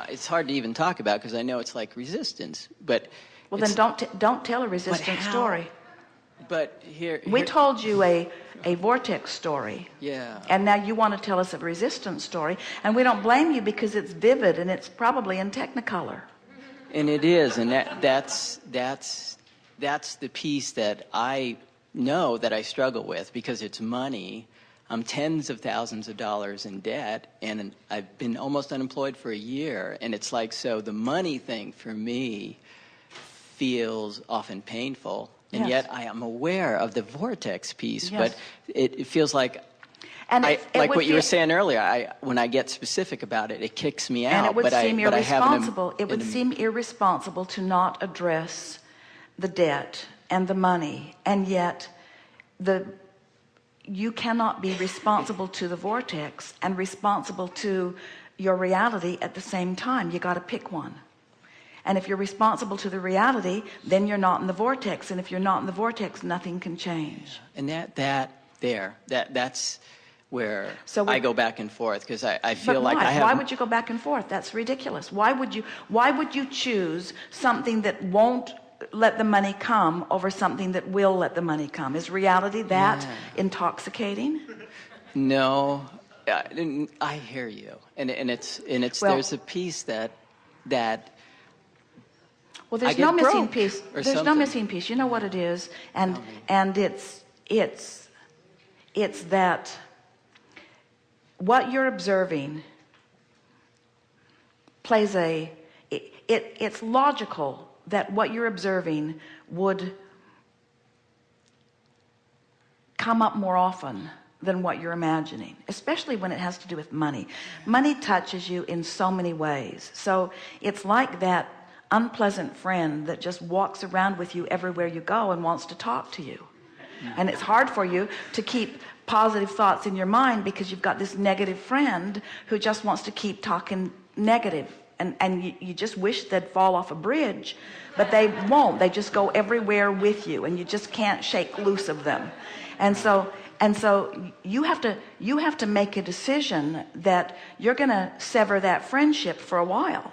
it's hard to even talk about because I know it's like resistance. But well, then don't tell a resistance story. But here we told you a vortex story. Yeah. And now you want to tell us a resistance story, and we don't blame you because it's vivid and it's probably in Technicolor. And it is, and that's the piece that I know that I struggle with because it's money. I'm tens of thousands of dollars in debt, and I've been almost unemployed for a year. And it's like, so the money thing for me feels often painful. And yet I am aware of the vortex piece, but it feels like, and like what you were saying earlier, when I get specific about it, it kicks me out. And it would seem irresponsible. It would seem irresponsible to not address the debt and the money, and yet you cannot be responsible to the vortex and responsible to your reality at the same time. You got to pick one. And if you're responsible to the reality, then you're not in the vortex. And if you're not in the vortex, nothing can change. And that's where I go back and forth, because I feel like I have. Why would you go back and forth? That's ridiculous. Why would you choose something that won't let the money come over something that will let the money come? Is reality that intoxicating? No, I hear you, and it's well, there's a piece that. Well, there's no missing piece. There's no missing piece. You know what it is, and it's that what you're observing plays it's logical that what you're observing would come up more often than what you're imagining, especially when it has to do with money. Money touches you in so many ways. So it's like that unpleasant friend that just walks around with you everywhere you go and wants to talk to you. And it's hard for you to keep positive thoughts in your mind because you've got this negative friend who just wants to keep talking negative. And you just wish they'd fall off a bridge, but they won't. They just go everywhere with you, and you just can't shake loose of them. And so you have to make a decision that you're going to sever that friendship for a while.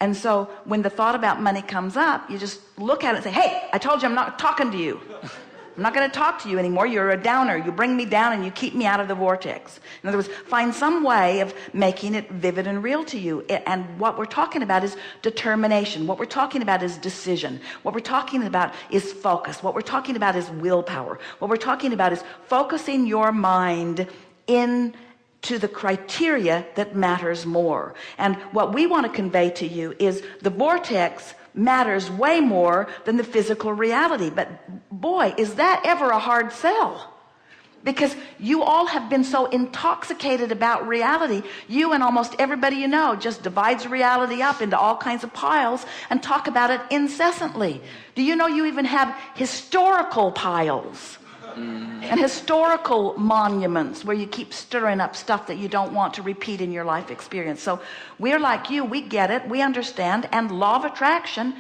And so when the thought about money comes up, you just look at it and say, hey, I told you I'm not talking to you. I'm not going to talk to you anymore. You're a downer. You bring me down and you keep me out of the vortex. In other words, find some way of making it vivid and real to you. And what we're talking about is determination. What we're talking about is decision. What we're talking about is focus. What we're talking about is willpower. What we're talking about is focusing your mind into the criteria that matters more. And what we want to convey to you is the vortex matters way more than the physical reality. But boy, is that ever a hard sell, because you all have been so intoxicated about reality. You and almost everybody you know just divides reality up into all kinds of piles and talk about it incessantly. Do you know you even have historical piles and historical monuments where you keep stirring up stuff that you don't want to repeat in your life experience? So we're like you. We get it. We understand. And law of attraction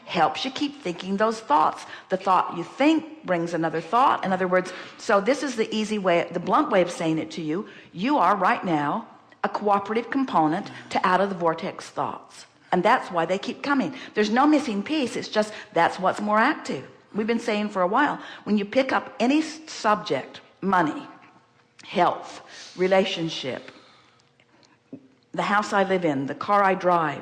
helps you keep thinking those thoughts. The thought you think brings another thought. In other words, so this is the easy way, the blunt way of saying it to you. You are right now a cooperative component to out of the vortex thoughts. And that's why they keep coming. There's no missing piece. It's just that's what's more active. We've been saying for a while, when you pick up any subject, money, health, relationship, the house I live in, the car I drive,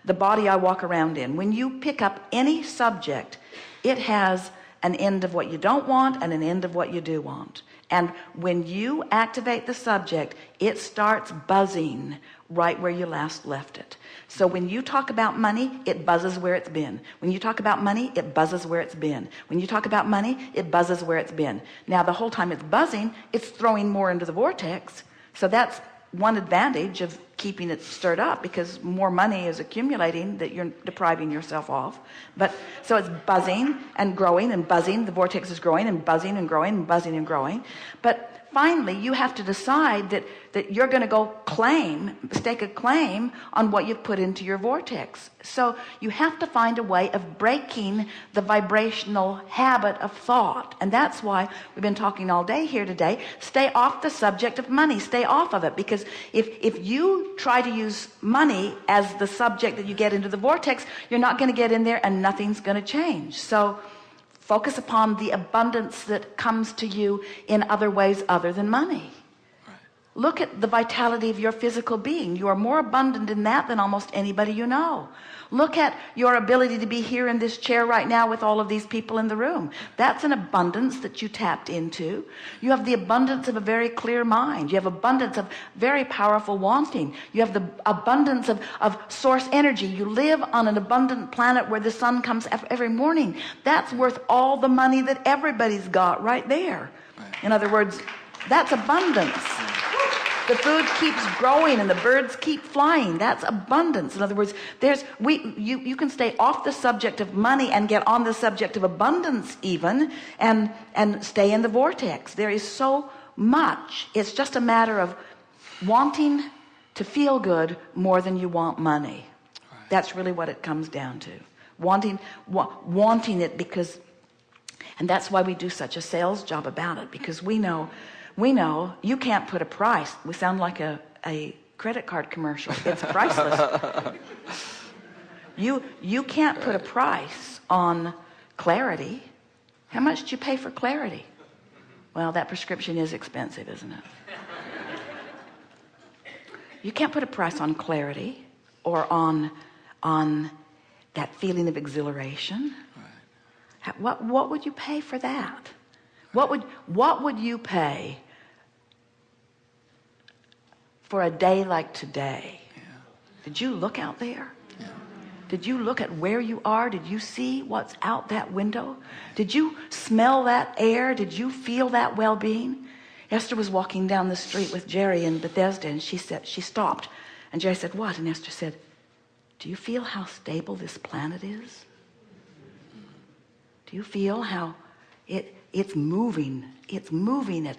the body I walk around in, when you pick up any subject, it has an end of what you don't want and an end of what you do want. And when you activate the subject, it starts buzzing right where you last left it. So when you talk about money, it buzzes where it's been. When you talk about money, it buzzes where it's been. When you talk about money, it buzzes where it's been. Now, the whole time it's buzzing, it's throwing more into the vortex. So that's one advantage of keeping it stirred up, because more money is accumulating that you're depriving yourself of. But so it's buzzing and growing and buzzing. The vortex is growing and buzzing and growing and buzzing and growing. But finally you have to decide that you're going to go stake a claim on what you've put into your vortex. So you have to find a way of breaking the vibrational habit of thought. And that's why we've been talking all day here today. Stay off the subject of money. Stay off of it, because if you try to use money as the subject that you get into the vortex, you're not going to get in there and nothing's going to change. So focus upon the abundance that comes to you in other ways other than money. Right. Look at the vitality of your physical being. You are more abundant in that than almost anybody you know. Look at your ability to be here in this chair right now with all of these people in the room. That's an abundance that you tapped into. You have the abundance of a very clear mind. You have abundance of very powerful wanting. You have the abundance of source energy. You live on an abundant planet where the sun comes every morning. That's worth all the money that everybody's got right there. In other words, that's abundance. The food keeps growing and the birds keep flying. That's abundance. In other words, you can stay off the subject of money and get on the subject of abundance even, and stay in the vortex. There is so much. It's just a matter of wanting to feel good more than you want money. Right. That's really what it comes down to. Wanting it, because, and that's why we do such a sales job about it, because we know you can't put a price. We sound like a credit card commercial. It's priceless. You can't put a price on clarity. How much do you pay for clarity? Well, that prescription is expensive, isn't it? You can't put a price on clarity or on that feeling of exhilaration. Right. What would you pay for that? What would you pay for a day like today? Yeah. Did you look out there? Yeah. Did you look at where you are? Did you see what's out that window? Did you smell that air? Did you feel that well-being? Esther was walking down the street with Jerry in Bethesda, and she stopped, and Jerry said, "What?" And Esther said, "Do you feel how stable this planet is? Do you feel how it's moving at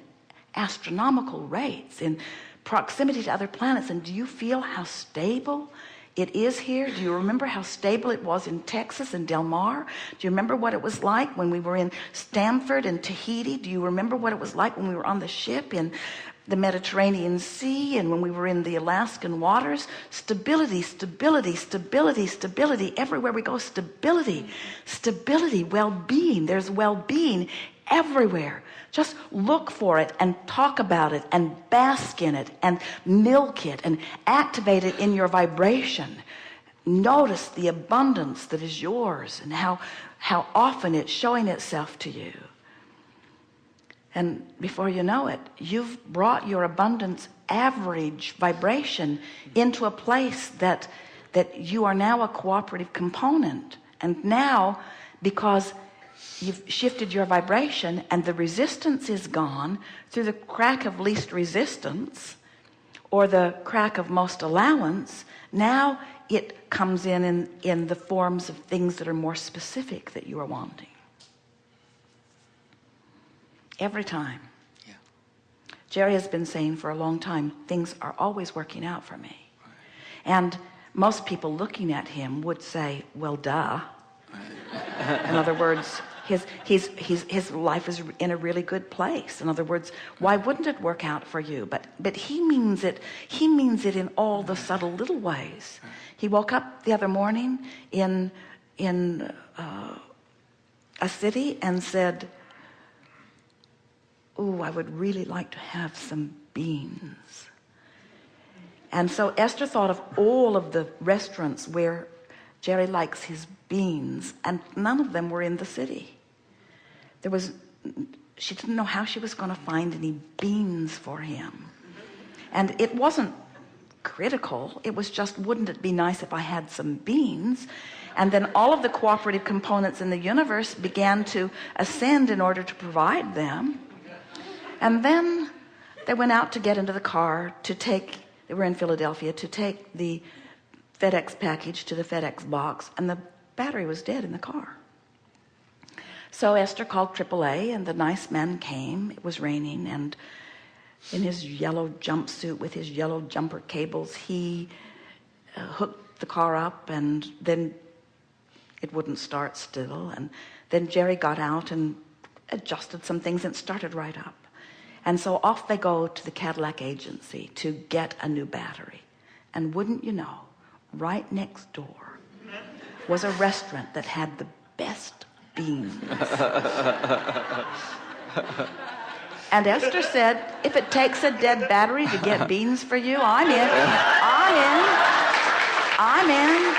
astronomical rates in proximity to other planets? And do you feel how stable it is here? Do you remember how stable it was in Texas and Del Mar? Do you remember what it was like when we were in Stanford and Tahiti? Do you remember what it was like when we were on the ship in the Mediterranean Sea and when we were in the Alaskan waters? Stability, stability, stability, stability. Everywhere we go, stability, stability, well-being. There's well-being everywhere. Just look for it and talk about it and bask in it and milk it and activate it in your vibration. Notice the abundance that is yours and how often it's showing itself to you. And before you know it, you've brought your abundance average vibration into a place that you are now a cooperative component. And now, because you've shifted your vibration and the resistance is gone through the crack of least resistance or the crack of most allowance, now it comes in the forms of things that are more specific that you are wanting. Every time. Yeah. Jerry has been saying for a long time, things are always working out for me. Right. And most people looking at him would say, well, duh. Right. In other words, his life is in a really good place. In other words, why wouldn't it work out for you? But he means it in all the subtle little ways. He woke up the other morning in a city and said, "Ooh, I would really like to have some beans." And so Esther thought of all of the restaurants where Jerry likes his beans, and none of them were in the city. She didn't know how she was going to find any beans for him. And it wasn't critical. It was just, wouldn't it be nice if I had some beans? And then all of the cooperative components in the universe began to ascend in order to provide them. And then they went out to get into the car they were in Philadelphia, to take the FedEx package to the FedEx box, and the battery was dead in the car. So Esther called AAA, and the nice man came. It was raining, and in his yellow jumpsuit with his yellow jumper cables. He hooked the car up, and then it wouldn't start still. And then Jerry got out and adjusted some things, and it started right up. And so off they go to the Cadillac agency to get a new battery. And wouldn't you know, right next door was a restaurant that had the best beans. And Esther said, if it takes a dead battery to get beans for you, I'm in. I'm in.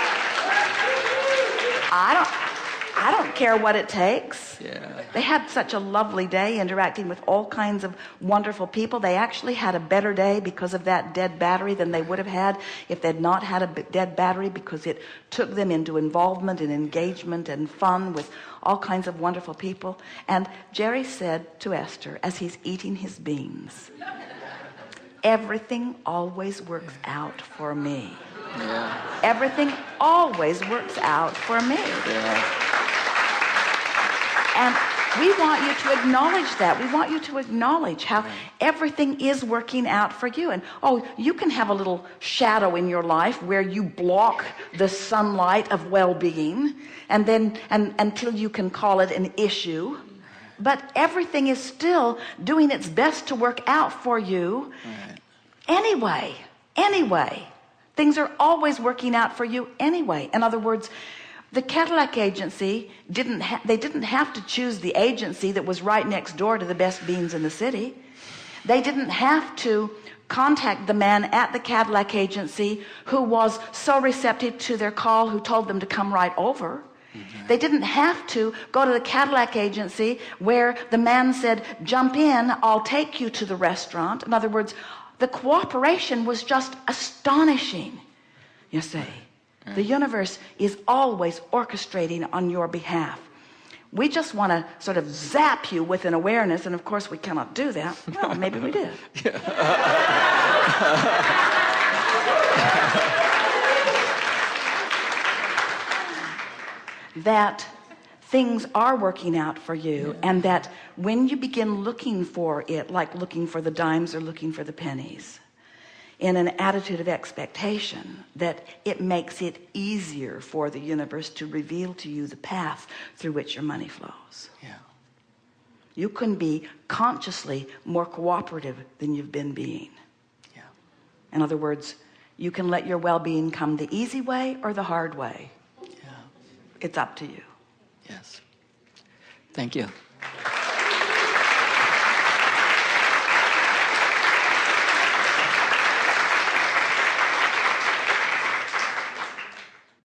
I don't care what it takes. Yeah. They had such a lovely day interacting with all kinds of wonderful people. They actually had a better day because of that dead battery than they would have had if they'd not had a dead battery, because it took them into involvement and engagement and fun with all kinds of wonderful people. And Jerry said to Esther as he's eating his beans, everything always works out for me. Yeah. Everything always works out for me. Yeah. And we want you to acknowledge that. We want you to acknowledge how everything is working out for you. And you can have a little shadow in your life where you block the sunlight of well-being, and then until you can call it an issue. But everything is still doing its best to work out for you. Anyway. Things are always working out for you anyway. In other words, the Cadillac agency didn't have to choose the agency that was right next door to the best beans in the city. They didn't have to contact the man at the Cadillac agency who was so receptive to their call, who told them to come right over. They didn't have to go to the Cadillac agency where the man said, jump in, I'll take you to the restaurant. In other words, the cooperation was just astonishing. You see, the universe is always orchestrating on your behalf. We just want to sort of zap you with an awareness, and of course we cannot do that. Well, maybe we did. That things are working out for you, and that when you begin looking for it, like looking for the dimes or looking for the pennies, in an attitude of expectation, that it makes it easier for the universe to reveal to you the path through which your money flows. Yeah. You can be consciously more cooperative than you've been being. Yeah. In other words, you can let your well-being come the easy way or the hard way. Yeah. It's up to you. Yes. Thank you.